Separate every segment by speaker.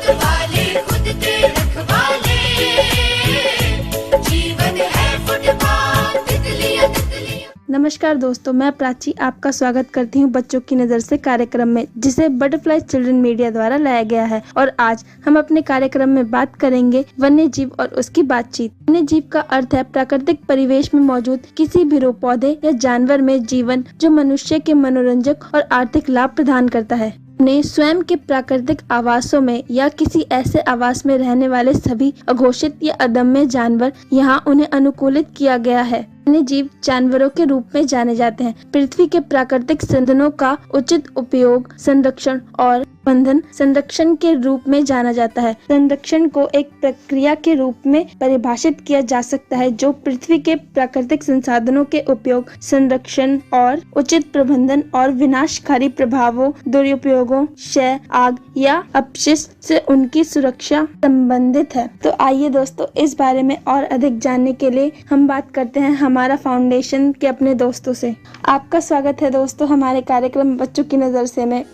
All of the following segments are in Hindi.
Speaker 1: वाले खुद के रखवाले, जीवन है फुटपाथ, तितलियां तितलियां।
Speaker 2: नमस्कार दोस्तों, मैं प्राची आपका स्वागत करती हूं बच्चों की नज़र से कार्यक्रम में, जिसे बटरफ्लाई चिल्ड्रन मीडिया द्वारा लाया गया है। और आज हम अपने कार्यक्रम में बात करेंगे वन्य जीव और उसकी बातचीत। वन्य जीव का अर्थ है प्राकृतिक परिवेश में मौजूद किसी भी रो, पौधे या जानवर में जीवन जो मनुष्य के मनोरंजक और आर्थिक लाभ प्रदान करता है। ने स्वयं के प्राकृतिक आवासों में या किसी ऐसे आवास में रहने वाले सभी अघोषित या अदम्य जानवर, यहाँ उन्हें अनुकूलित किया गया है। वन्य जीव जानवरों के रूप में जाने जाते हैं। पृथ्वी के प्राकृतिक संसाधनों का उचित उपयोग, संरक्षण और प्रबंधन संरक्षण के रूप में जाना जाता है। संरक्षण को एक प्रक्रिया के रूप में परिभाषित किया जा सकता है जो पृथ्वी के प्राकृतिक संसाधनों के उपयोग, संरक्षण और उचित प्रबंधन और विनाशकारी प्रभावों, दुरुपयोगों, क्षय, आग या अपशिष्ट से उनकी सुरक्षा संबंधित है। तो आइए दोस्तों, इस बारे में और अधिक जानने के लिए हम बात करते हैं हमारा फाउंडेशन के अपने दोस्तों से। आपका स्वागत है दोस्तों हमारे कार्यक्रम बच्चों की नज़र से में।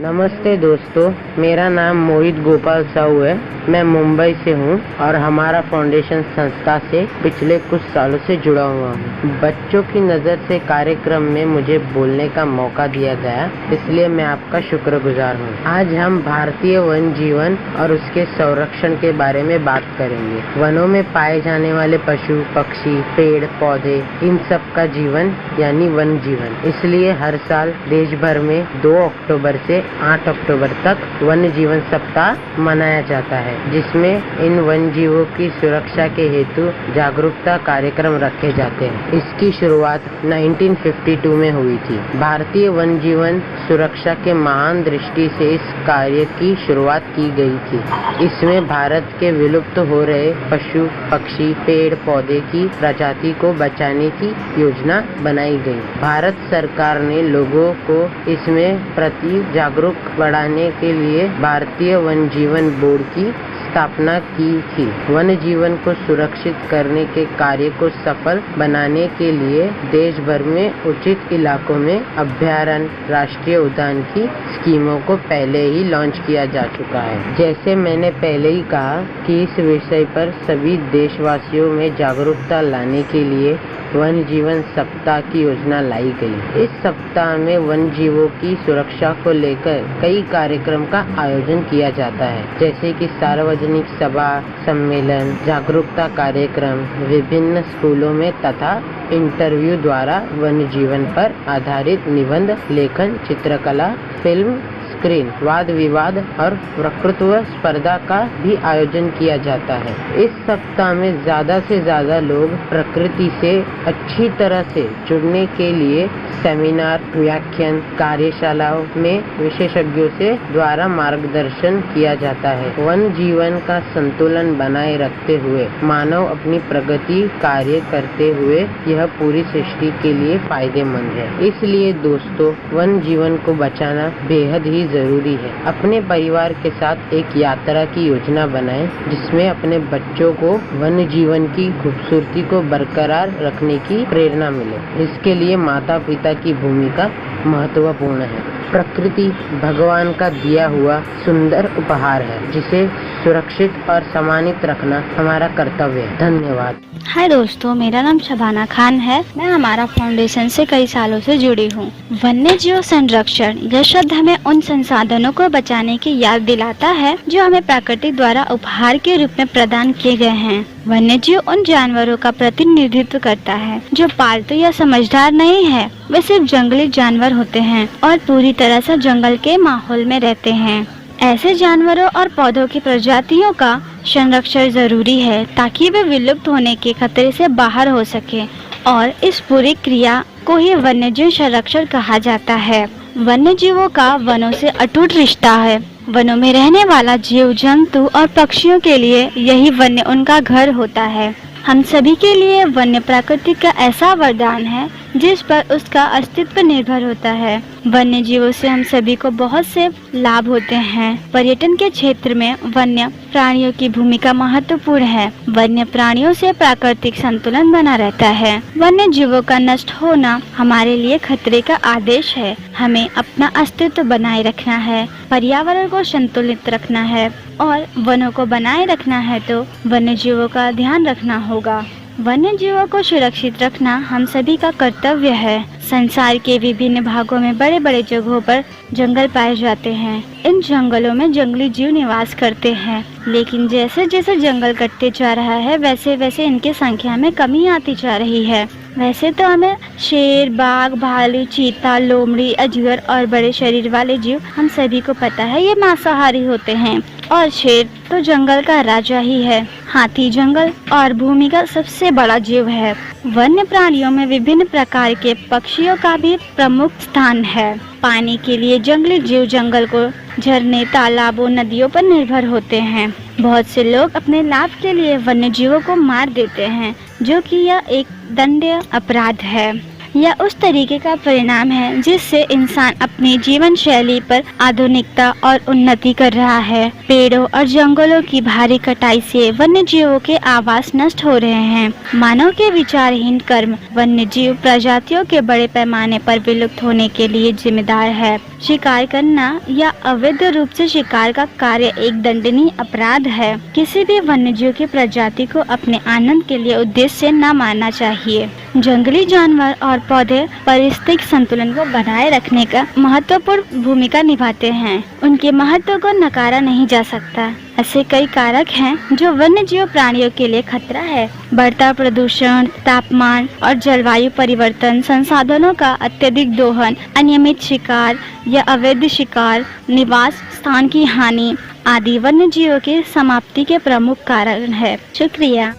Speaker 3: नमस्ते दोस्तों, मेरा नाम मोहित गोपाल साहू है। मैं मुंबई से हूँ और हमारा फाउंडेशन संस्था से पिछले कुछ सालों से जुड़ा हुआ हूँ। बच्चों की नज़र से कार्यक्रम में मुझे बोलने का मौका दिया गया, इसलिए मैं आपका शुक्रगुजार हूँ। आज हम भारतीय वन जीवन और उसके संरक्षण के बारे में बात करेंगे। वनों में पाए जाने वाले पशु, पक्षी, पेड़, पौधे, इन सब का जीवन यानी वन जीवन। इसलिए हर साल देश भर में 2 अक्टूबर से 8 अक्टूबर तक वन्य जीवन सप्ताह मनाया जाता है, जिसमें इन वन जीवों की सुरक्षा के हेतु जागरूकता कार्यक्रम रखे जाते हैं। इसकी शुरुआत 1952 में हुई थी। भारतीय वन जीवन सुरक्षा के महान दृष्टि से इस कार्य की शुरुआत की गई थी। इसमें भारत के विलुप्त हो रहे पशु, पक्षी, पेड़, पौधे की प्रजाति को बचाने की योजना बनाई गई। भारत सरकार ने लोगों को इसमें प्रति जागरूक बढ़ाने के लिए भारतीय वन जीवन बोर्ड की स्थापना की थी। वन जीवन को सुरक्षित करने के कार्य को सफल बनाने के लिए देश भर में उचित इलाकों में अभयारण्य, राष्ट्रीय उद्यान की स्कीमों को पहले ही लॉन्च किया जा चुका है। जैसे मैंने पहले ही कहा कि इस विषय पर सभी देशवासियों में जागरूकता लाने के लिए वन जीवन सप्ताह की योजना लाई गई। इस सप्ताह में वन जीवों की सुरक्षा को लेकर कई कार्यक्रम का आयोजन किया जाता है, जैसे कि सार्वजनिक सभा, सम्मेलन, जागरूकता कार्यक्रम, विभिन्न स्कूलों में तथा इंटरव्यू द्वारा वन जीवन पर आधारित निबंध लेखन, चित्रकला, फिल्म, स्क्रीन, वाद विवाद और वक्तृत्व स्पर्धा का भी आयोजन किया जाता है। इस सप्ताह में ज्यादा से ज्यादा लोग प्रकृति से अच्छी तरह से जुड़ने के लिए सेमिनार, व्याख्यान, कार्यशालाओं में विशेषज्ञों से द्वारा मार्गदर्शन किया जाता है। वन जीवन का संतुलन बनाए रखते हुए मानव अपनी प्रगति कार्य करते हुए यह पूरी सृष्टि के लिए फायदेमंद है। इसलिए दोस्तों, वन जीवन को बचाना बेहद ही जरूरी है। अपने परिवार के साथ एक यात्रा की योजना बनाएं, जिसमें अपने बच्चों को वन्य जीवन की खूबसूरती को बरकरार रखने की प्रेरणा मिले। इसके लिए माता पिता की भूमिका महत्वपूर्ण है। प्रकृति भगवान का दिया हुआ सुंदर उपहार है, जिसे सुरक्षित और सम्मानित रखना हमारा कर्तव्य है। धन्यवाद।
Speaker 4: हाय दोस्तों, मेरा नाम शबाना खान है। मैं हमारा फाउंडेशन से कई सालों से जुड़ी हूँ। वन्य जीव संरक्षण यह शब्द हमें उन संसाधनों को बचाने की याद दिलाता है जो हमें प्रकृति द्वारा उपहार के रूप में प्रदान किए गए हैं। वन्य जीव उन जानवरों का प्रतिनिधित्व करता है जो पालतू या समझदार नहीं है। वे सिर्फ जंगली जानवर होते हैं और पूरी तरह से जंगल के माहौल में रहते हैं। ऐसे जानवरों और पौधों की प्रजातियों का संरक्षण जरूरी है ताकि वे विलुप्त होने के खतरे से बाहर हो सके, और इस पूरी क्रिया को ही वन्यजीव संरक्षण कहा जाता है। वन्य जीवों का वनों से अटूट रिश्ता है। वनों में रहने वाला जीव जंतु और पक्षियों के लिए यही वन्य उनका घर होता है। हम सभी के लिए वन्य प्रकृति का ऐसा वरदान है जिस पर उसका अस्तित्व निर्भर होता है। वन्य जीवों से हम सभी को बहुत से लाभ होते हैं। पर्यटन के क्षेत्र में वन्य प्राणियों की भूमिका महत्वपूर्ण है। वन्य प्राणियों से प्राकृतिक संतुलन बना रहता है। वन्य जीवों का नष्ट होना हमारे लिए खतरे का आदेश है। हमें अपना अस्तित्व बनाए रखना है, पर्यावरण को संतुलित रखना है और वनों को बनाए रखना है तो वन्य जीवों का ध्यान रखना होगा। वन्य जीवों को सुरक्षित रखना हम सभी का कर्तव्य है। संसार के विभिन्न भागों में बड़े बड़े जगहों पर जंगल पाए जाते हैं। इन जंगलों में जंगली जीव निवास करते हैं, लेकिन जैसे जैसे जंगल कटते जा रहा है वैसे वैसे इनकी संख्या में कमी आती जा रही है। वैसे तो हमें शेर, बाघ, भालू, चीता, लोमड़ी, अजगर और बड़े शरीर वाले जीव हम सभी को पता है ये मांसाहारी होते हैं और शेर तो जंगल का राजा ही है। हाथी जंगल और भूमि का सबसे बड़ा जीव है। वन्य प्राणियों में विभिन्न प्रकार के पक्षियों का भी प्रमुख स्थान है। पानी के लिए जंगली जीव जंगल को झरने, तालाबों, नदियों पर निर्भर होते हैं। बहुत से लोग अपने लाभ के लिए वन्य जीवों को मार देते हैं, जो कि यह एक दंडनीय अपराध है। यह उस तरीके का परिणाम है जिससे इंसान अपनी जीवन शैली पर आधुनिकता और उन्नति कर रहा है। पेड़ों और जंगलों की भारी कटाई से वन्य जीवों के आवास नष्ट हो रहे हैं। मानव के विचारहीन कर्म वन्य जीव प्रजातियों के बड़े पैमाने पर विलुप्त होने के लिए जिम्मेदार है। शिकार करना या अवैध रूप से शिकार का कार्य एक दंडनीय अपराध है। किसी भी वन्य जीव की प्रजाति को अपने आनंद के लिए उद्देश्य न मानना चाहिए। जंगली जानवर और पौधे पारिस्थितिक संतुलन को बनाए रखने का महत्वपूर्ण भूमिका निभाते हैं। उनके महत्व को नकारा नहीं जा सकता। ऐसे कई कारक हैं जो वन्य जीव प्राणियों के लिए खतरा है। बढ़ता प्रदूषण, तापमान और जलवायु परिवर्तन, संसाधनों का अत्यधिक दोहन, अनियमित शिकार या अवैध शिकार, निवास स्थान की हानि आदि वन्य जीवों की समाप्ति के प्रमुख कारण है। शुक्रिया।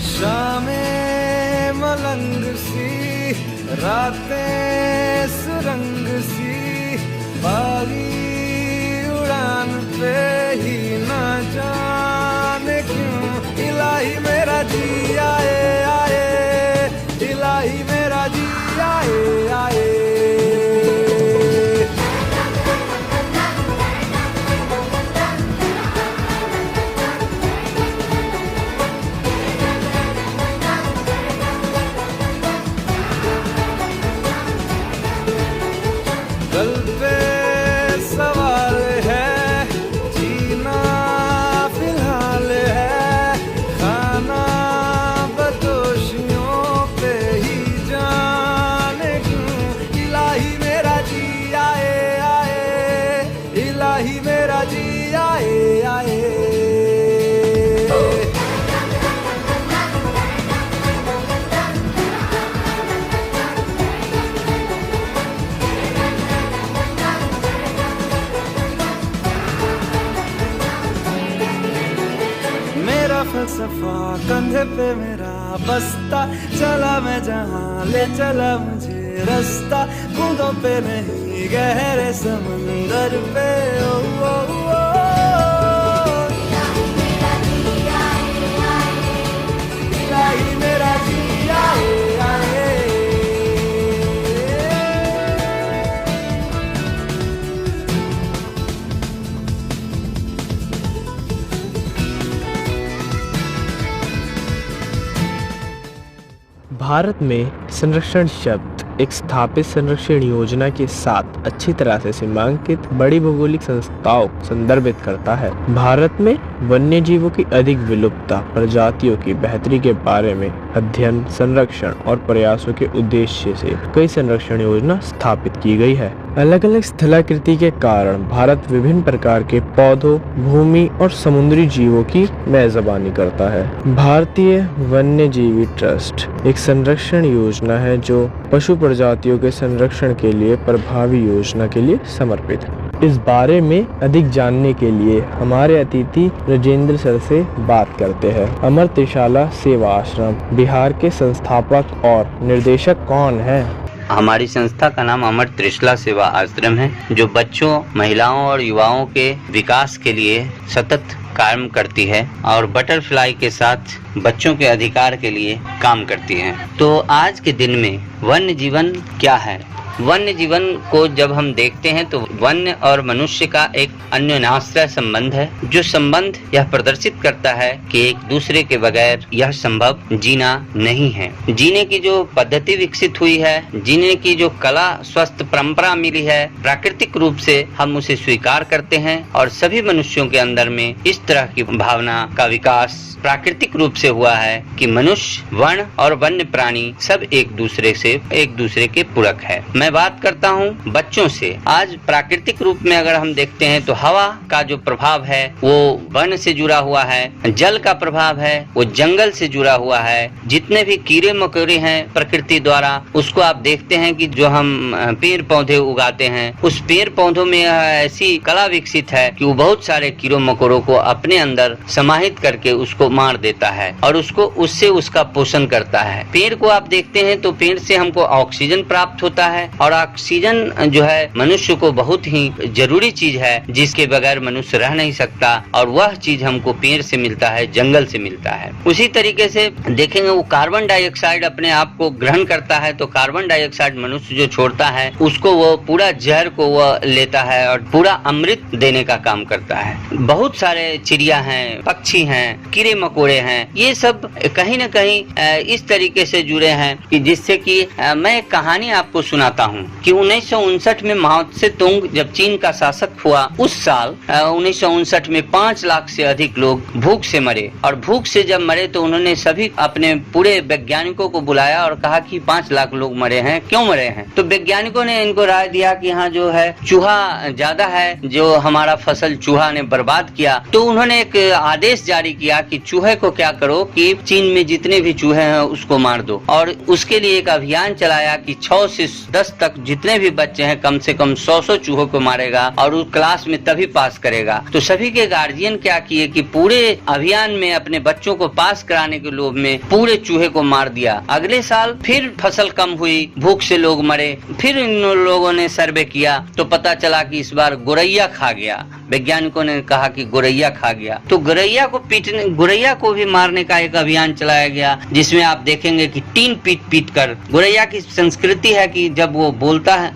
Speaker 5: शामें मलंग सी, रातें सुरंग सी, बागी उड़ान पे ही ना जाने क्यों इलाही मेरा जी आए आए, इलाही मेरा जी आए आए। कल पे सवाल है, जीना फिलहाल है, खाना बदोशियों पे ही जाने क्यों इलाही मेरा जी आए आए, इलाही मेरा जी आए आए। फलसफा कंधे पे मेरा बस्ता, चला मैं जहाँ ले चला मुझे रास्ता, बूंदों पे नहीं गहरे समंदर पे। ओ, ओ, ओ, इलाही मेरा जी आए आए।
Speaker 6: भारत में संरक्षण शब्द एक स्थापित संरक्षण योजना के साथ अच्छी तरह से सीमांकित बड़ी भौगोलिक संस्थाओं को संदर्भित करता है। भारत में वन्य जीवों की अधिक विलुप्तता, प्रजातियों की बेहतरी के बारे में अध्ययन, संरक्षण और प्रयासों के उद्देश्य से कई संरक्षण योजना स्थापित की गई है। अलग अलग स्थलाकृति के कारण भारत विभिन्न प्रकार के पौधों, भूमि और समुद्री जीवों की मेजबानी करता है। भारतीय वन्य जीवी ट्रस्ट एक संरक्षण योजना है जो पशु प्रजातियों के संरक्षण के लिए प्रभावी योजना के लिए समर्पित है। इस बारे में अधिक जानने के लिए हमारे अतिथि राजेंद्र सर से बात करते हैं। अमर त्रिशाला सेवा आश्रम बिहार के संस्थापक और निर्देशक कौन है?
Speaker 7: हमारी संस्था का नाम अमर त्रिशला सेवा आश्रम है, जो बच्चों, महिलाओं और युवाओं के विकास के लिए सतत काम करती है और बटरफ्लाई के साथ बच्चों के अधिकार के लिए काम करती है। तो आज के दिन में वन्य जीवन क्या है? वन्य जीवन को जब हम देखते हैं तो वन्य और मनुष्य का एक अन्योन्याश्रय संबंध है, जो संबंध यह प्रदर्शित करता है कि एक दूसरे के बगैर यह संभव जीना नहीं है। जीने की जो पद्धति विकसित हुई है, जीने की जो कला स्वस्थ परंपरा मिली है, प्राकृतिक रूप से हम उसे स्वीकार करते हैं और सभी मनुष्यों के अंदर में इस तरह की भावना का विकास प्राकृतिक रूप से हुआ है कि मनुष्य, वन और वन्य प्राणी सब एक दूसरे के पूरक है। मैं बात करता हूँ बच्चों से। आज प्राकृतिक रूप में अगर हम देखते हैं तो हवा का जो प्रभाव है वो वन से जुड़ा हुआ है, जल का प्रभाव है वो जंगल से जुड़ा हुआ है। जितने भी कीड़े मकोड़े हैं प्रकृति द्वारा, उसको आप देखते हैं कि जो हम पेड़ पौधे उगाते हैं, उस पेड़ पौधों में ऐसी कला विकसित है कि वो बहुत सारे कीड़ों मकोड़ों को अपने अंदर समाहित करके उसको मार देता है और उससे उसका पोषण करता है। पेड़ को आप देखते हैं तो पेड़ से हमको ऑक्सीजन प्राप्त होता है और ऑक्सीजन जो है मनुष्य को बहुत ही जरूरी चीज है, जिसके बगैर मनुष्य रह नहीं सकता, और वह चीज हमको पेड़ से मिलता है, जंगल से मिलता है। उसी तरीके से देखेंगे वो कार्बन डाइऑक्साइड अपने आप को ग्रहण करता है, तो कार्बन डाइऑक्साइड मनुष्य जो छोड़ता है उसको वो पूरा जहर को वह लेता है और पूरा अमृत देने का काम करता है। बहुत सारे चिड़िया हैं, पक्षी हैं, कीड़े मकोड़े हैं, ये सब कहीं न कहीं इस तरीके से जुड़े हैं कि जिससे कि मैं एक कहानी आपको सुनाता हूँ कि 1959 में माओ त्से तुंग जब चीन का शासक हुआ, उस साल 1959 में 5 लाख से अधिक लोग भूख से मरे। और भूख से जब मरे तो उन्होंने सभी अपने पूरे वैज्ञानिकों को बुलाया और कहा कि 5 लाख लोग मरे हैं, क्यों मरे हैं? तो वैज्ञानिकों ने इनको राय दिया कि हाँ जो है चूहा ज्यादा है, जो हमारा फसल चूहा ने बर्बाद किया। तो उन्होंने एक आदेश जारी किया कि चूहे को क्या करो कि चीन में जितने भी चूहे हैं उसको मार दो, और उसके लिए एक अभियान चलाया कि 6 से 10 तक जितने भी बच्चे हैं कम से कम 100 चूहों को मारेगा और उस क्लास में तभी पास करेगा। तो सभी के गार्जियन क्या किए कि पूरे अभियान में अपने बच्चों को पास कराने के लोभ में पूरे चूहे को मार दिया। अगले साल फिर फसल कम हुई, भूख से लोग मरे, फिर इन लोगों ने सर्वे किया तो पता चला कि इस बार गोरैया खा गया। वैज्ञानिकों ने कहा कि गोरैया खा गया, तो गोरैया को भी मारने का एक अभियान चलाया गया, जिसमें आप देखेंगे कि टीन पीट कर। गोरैया की संस्कृति है कि जब वो बोलता है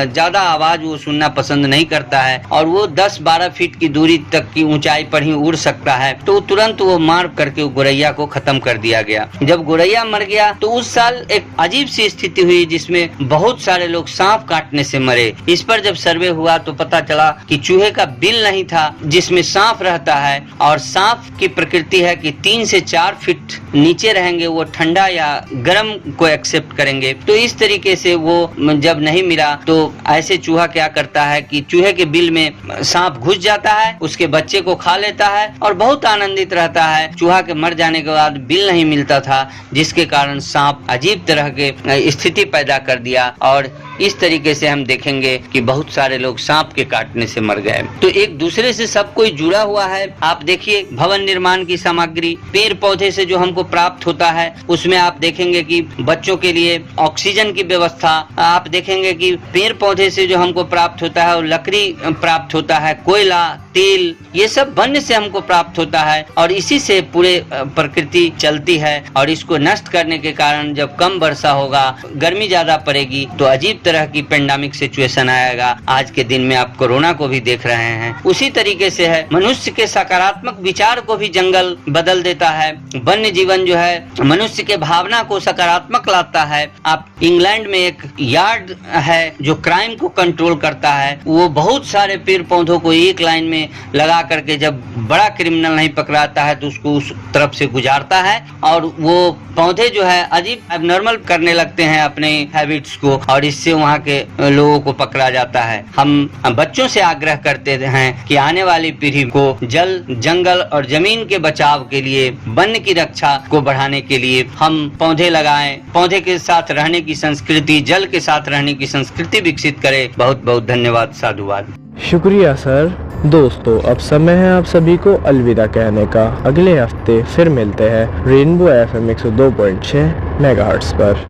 Speaker 7: ज्यादा आवाज वो सुनना पसंद नहीं करता है और वो 10-12 फीट की दूरी तक की ऊंचाई पर ही उड़ सकता है, तो तुरंत वो मार करके गोरैया को खत्म कर दिया गया। जब गोरैया मर गया तो उस साल एक अजीब सी स्थिति हुई जिसमें बहुत सारे लोग सांप काटने से मरे। इस पर जब सर्वे हुआ तो पता चला कि चूहे का बिल नहीं था जिसमें सांप रहता है, और सांप की प्रकृति है कि 3 से 4 फीट नीचे रहेंगे, वो ठंडा या गर्म को एक्सेप्ट करेंगे। तो इस तरीके से वो जब नहीं मिला तो ऐसे चूहा क्या करता है कि चूहे के बिल में सांप घुस जाता है, उसके बच्चे को खा लेता है और बहुत आनंदित रहता है। चूहा के मर जाने के बाद बिल नहीं मिलता था, जिसके कारण सांप अजीब तरह के स्थिति पैदा कर दिया, और इस तरीके से हम देखेंगे कि बहुत सारे लोग सांप के काटने से मर गए। तो एक दूसरे से सब कोई जुड़ा हुआ है। आप देखिए भवन निर्माण की सामग्री पेड़ पौधे से जो हमको प्राप्त होता है, उसमें आप देखेंगे कि बच्चों के लिए ऑक्सीजन की व्यवस्था, आप देखेंगे कि पेड़ पौधे से जो हमको प्राप्त होता है, लकड़ी प्राप्त होता है, कोयला, तेल, ये सब वन्य से हमको प्राप्त होता है और इसी से पूरे प्रकृति चलती है। और इसको नष्ट करने के कारण जब कम वर्षा होगा, गर्मी ज्यादा पड़ेगी, तो अजीब तरह की पेंडेमिक सिचुएशन आएगा। आज के दिन में आप कोरोना को भी देख रहे हैं। उसी तरीके से है, मनुष्य के सकारात्मक विचार को भी जंगल बदल देता है। वन्य जीवन जो है मनुष्य के भावना को सकारात्मक लाता है। आप इंग्लैंड में एक यार्ड है जो क्राइम को कंट्रोल करता है, वो बहुत सारे पेड़ पौधों को एक लाइन में लगा करके जब बड़ा क्रिमिनल नहीं पकड़ाता है तो उसको उस तरफ से गुजारता है, और वो पौधे जो है अजीब एबनॉर्मल करने लगते हैं अपने हैबिट्स को, और इससे वहाँ के लोगों को पकड़ा जाता है। हम बच्चों से आग्रह करते हैं कि आने वाली पीढ़ी को जल, जंगल और जमीन के बचाव के लिए, वन्य की रक्षा को बढ़ाने के लिए हम पौधे लगाएं, पौधे के साथ रहने की संस्कृति, जल के साथ रहने की संस्कृति विकसित करें। बहुत बहुत धन्यवाद, साधुवाद।
Speaker 6: शुक्रिया सर। दोस्तों अब समय है आप सभी को अलविदा कहने का। अगले हफ्ते फिर मिलते हैं रेनबो FM 102.6 मेगाहर्ट्ज पर।